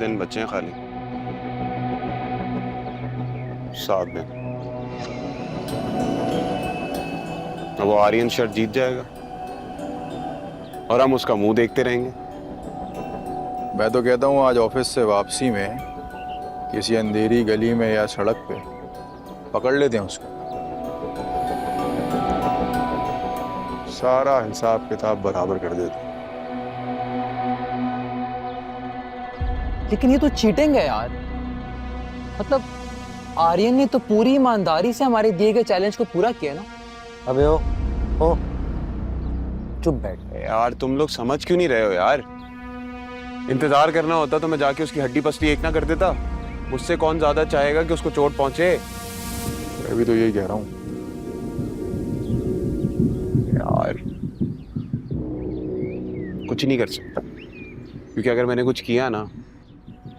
दिन बचे हैं खाली, 7 दिन। अब वो आर्यन शर्ट जीत जाएगा और हम उसका मुंह देखते रहेंगे। मैं तो कहता हूँ आज ऑफिस से वापसी में किसी अंधेरी गली में या सड़क पे पकड़ लेते हैं उसको, सारा हिसाब किताब बराबर कर देते हैं। लेकिन ये तो चीटिंग है यार। मतलब आर्यन ने तो पूरी ईमानदारी से हमारे दिए गए चैलेंज को पूरा किया ना। अबे ओ चुप बैठ यार, तुम लोग समझ क्यों नहीं रहे हो यार? इंतजार करना होता तो मैं जाके उसकी हड्डी पसली एक ना कर देता। मुझसे कौन ज्यादा चाहेगा कि उसको चोट पहुंचे? मैं भी तो यही कह रहा हूँ यार कुछ नहीं कर सकता, क्योंकि अगर मैंने कुछ किया ना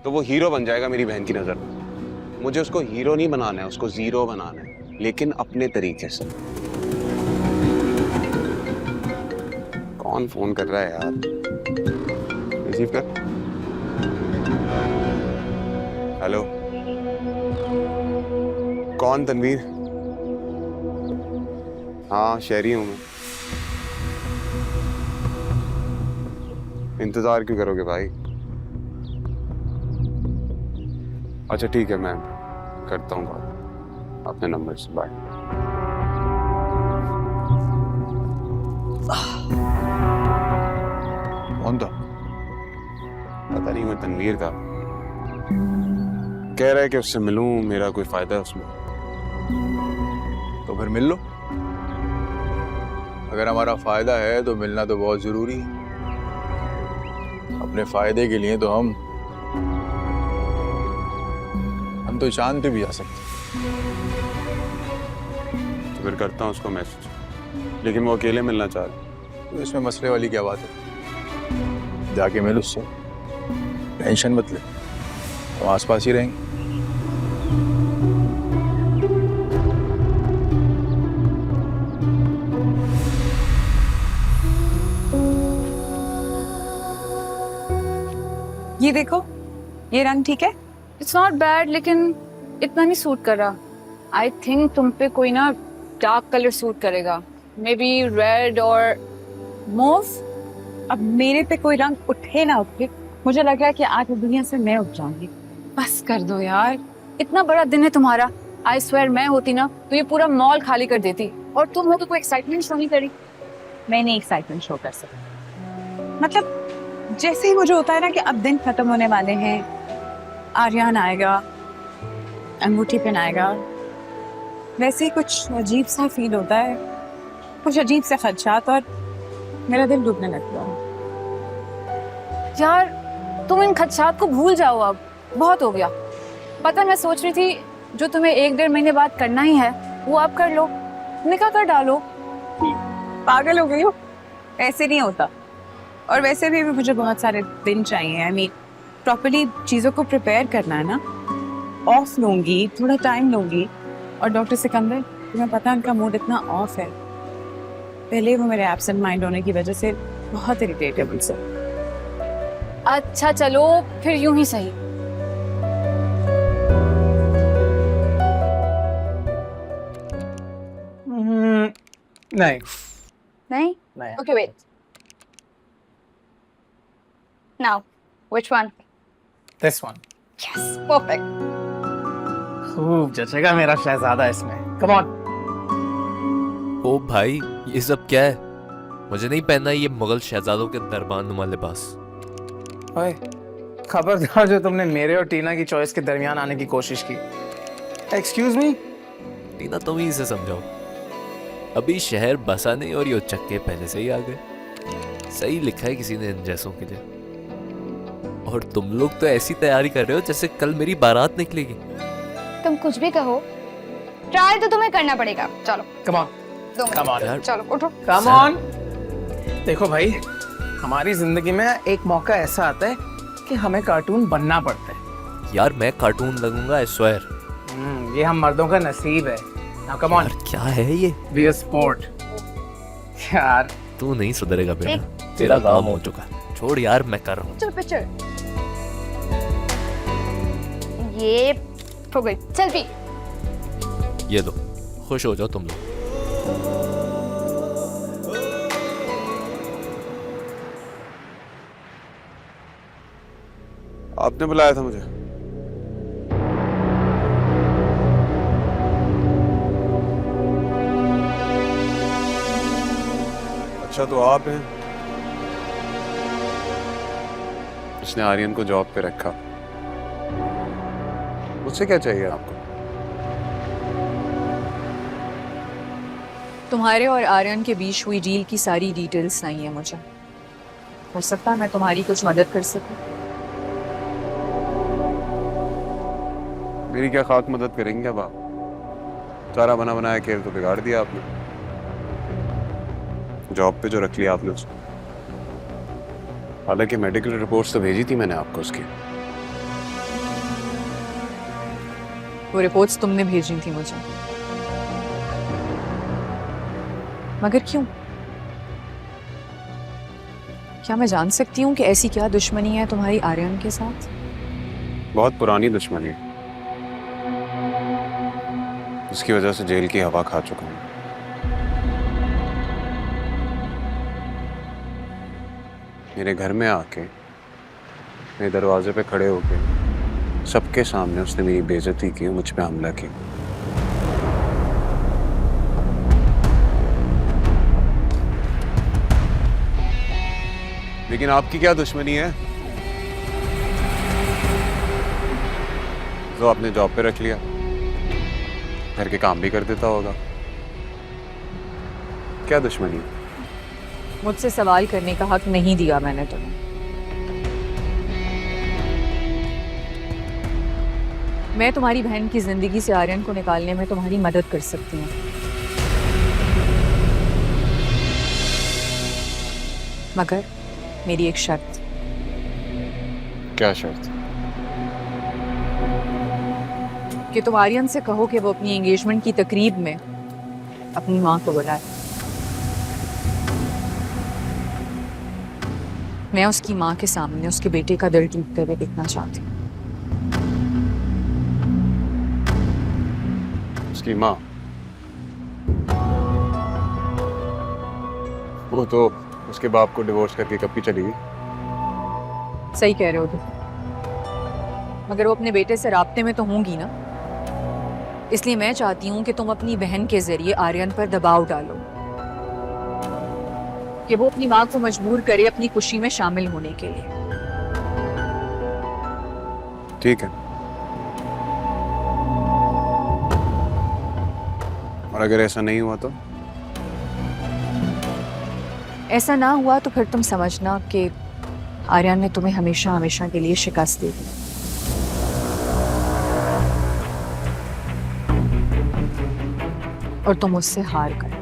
तो वो हीरो बन जाएगा मेरी बहन की नजर में। मुझे उसको हीरो नहीं बनाना है, उसको जीरो बनाना है, लेकिन अपने तरीके से। कौन फोन कर रहा है यार? रिसीव कर। हेलो, कौन? तनवीर? हाँ, शहरी हूं मैं। इंतजार क्यों करोगे भाई? अच्छा ठीक है, मैं करता हूँ बात अपने नंबर से। बाय। कौन था? पता नहीं, मैं तनवीर था। कह रहा है कि उससे मिलूं, मेरा कोई फायदा है उसमें। तो फिर मिल लो। अगर हमारा फायदा है तो मिलना तो बहुत जरूरी है। अपने फायदे के लिए तो हम तो चांद पे भी जा सकते। तो फिर करता हूँ उसको मैसेज, लेकिन वो अकेले मिलना चाह रहा। तो इसमें मसले वाली क्या बात है? जाके मिल उससे, टेंशन मत ले, हम आसपास ही रहेंगे। ये देखो, ये रंग ठीक है? इट्स नॉट बैड, लेकिन इतना नहीं सूट कर रहा। आई थिंक तुम पे कोई ना डार्क कलर सूट करेगा, मे बी रेड और मूव। अब मेरे पे कोई रंग उठे ना उठे, मुझे लग रहा है कि आज इस दुनिया से मैं उठ जाऊंगी। बस कर दो यार, इतना बड़ा दिन है तुम्हारा। आई स्वेयर मैं होती ना तो ये पूरा मॉल खाली कर देती, और तुम हो तो कोई एक्साइटमेंट शो नहीं करी। मैं नहीं एक्साइटमेंट शो कर सकती। मतलब जैसे ही मुझे होता है ना कि अब दिन खत्म होने वाले हैं, आर्यन आएगा, अंगूठी पहनाएगा, वैसे ही कुछ अजीब सा फील होता है, कुछ अजीब से खदशात, और मेरा दिल डूबने लगता है। यार तुम इन खदशात को भूल जाओ, अब बहुत हो गया। पता मैं सोच रही थी जो तुम्हें 1-1.5 महीने बाद करना ही है वो आप कर लो, निकाह कर डालो। पागल हो गई हो? ऐसे नहीं होता। और वैसे भी मुझे बहुत सारे दिन चाहिए। आई मीन प्रॉपर्ली चीज़ों को प्रिपेयर करना है ना। ऑफ लूंगी, थोड़ा टाइम लूंगी। और डॉक्टर सिकंदर, तुम्हें पता है उनका मूड इतना ऑफ है। पहले वो मेरे एब्सेंट माइंड होने की वजह से बहुत इरिटेटेबल से। अच्छा चलो फिर यूं ही सही। नहीं नहीं? नहीं। Okay, wait. Now, which one? This one. Yes, perfect. खूब जचेगा मेरा शहजादा इसमें। Come on. ओ भाई, ये सब क्या है? मुझे नहीं पहनना ये मुगल शहजादों के दरबान नुमा लिबास। ओए, खबरदार जो तुमने मेरे और टीना की चॉइस के दरमियान आने की कोशिश की। Excuse me? टीना तुम ही से समझाओ। अभी शहर बसा नहीं और ये उचक्के पहले से ही आ गए। सही लिखा है किसी ने इन जैसों के लिए। और तुम लोग तो ऐसी तैयारी कर रहे हो जैसे कल मेरी बारात निकलेगी। तुम कुछ भी कहो, ट्राई तो तुम्हें करना पड़ेगा। चलो Come on. 2 minute. Come on. यार, चलो उठो। Come on. देखो भाई, हमारी जिंदगी में एक मौका ऐसा आता है कि हमें कार्टून बनना पड़ता है। यार मैं कार्टून लगूंगा, आई स्वेयर। ये हम मर्दों का नसीब है। Now come on. यार क्या है ये? Be a sport. यार तू नहीं सुधरेगा बेटा, तेरा काम हो चुका। छोड़ यार, मैं कर रहा हूँ। चल पिक्चर। ये हो गई, चल पी। ये लो, खुश हो जाओ तुम लोग। आपने बुलाया था मुझे? अच्छा तो आप हैं? उसने आर्यन को जॉब पे रखा। मुझसे क्या चाहिए आपको? तुम्हारे और आर्यन के बीच हुई डील की सारी डिटेल्स नहीं है मुझे। हो सकता है मैं तुम्हारी कुछ मदद कर सकूं। मेरी क्या खाक मदद करेंगे अब आप? सारा बना बनाया खेल तो बिगाड़ दिया आपने। जॉब पे जो रख लिया आपने उसको। हालांकि मेडिकल रिपोर्ट्स तो भेजी थी मैंने आपको उसकी। वो रिपोर्ट्स तुमने भेजी थी मुझे, मगर क्यों? क्या मैं जान सकती हूँ कि ऐसी क्या दुश्मनी है तुम्हारी आर्यन के साथ? बहुत पुरानी दुश्मनी है, इसकी वजह से जेल की हवा खा चुका हूँ। मेरे घर में आके, मेरे दरवाजे पे खड़े होके सबके सामने उसने मेरी बेइज्जती की, मुझ पे हमला किया। लेकिन आपकी क्या दुश्मनी है जो आपने जॉब पे रख लिया? घर के काम भी कर देता होगा। क्या दुश्मनी है? मुझसे सवाल करने का हक नहीं दिया मैंने तुम्हें। मैं तुम्हारी बहन की जिंदगी से आर्यन को निकालने में तुम्हारी मदद कर सकती हूँ, मगर मेरी एक शर्त। क्या शर्त? कि तुम आर्यन से कहो कि वो अपनी एंगेजमेंट की तकरीब में अपनी माँ को बुलाए। मैं उसकी माँ के सामने उसके बेटे का दिल टूटते हुए देखना चाहती हूँ। उसकी माँ? वो तो उसके बाप को डिवोर्स करके कब की चली गई। सही कह रहे हो तुम, मगर वो अपने बेटे से राब्ते में तो होंगी ना। इसलिए मैं चाहती हूँ कि तुम अपनी बहन के जरिए आर्यन पर दबाव डालो कि वो अपनी माँ को मजबूर करे अपनी खुशी में शामिल होने के लिए। ठीक है, और अगर ऐसा नहीं हुआ तो? ऐसा ना हुआ तो फिर तुम समझना कि आर्यन ने तुम्हें हमेशा हमेशा के लिए शिकस्त दे दी। और तुम उससे हार गए।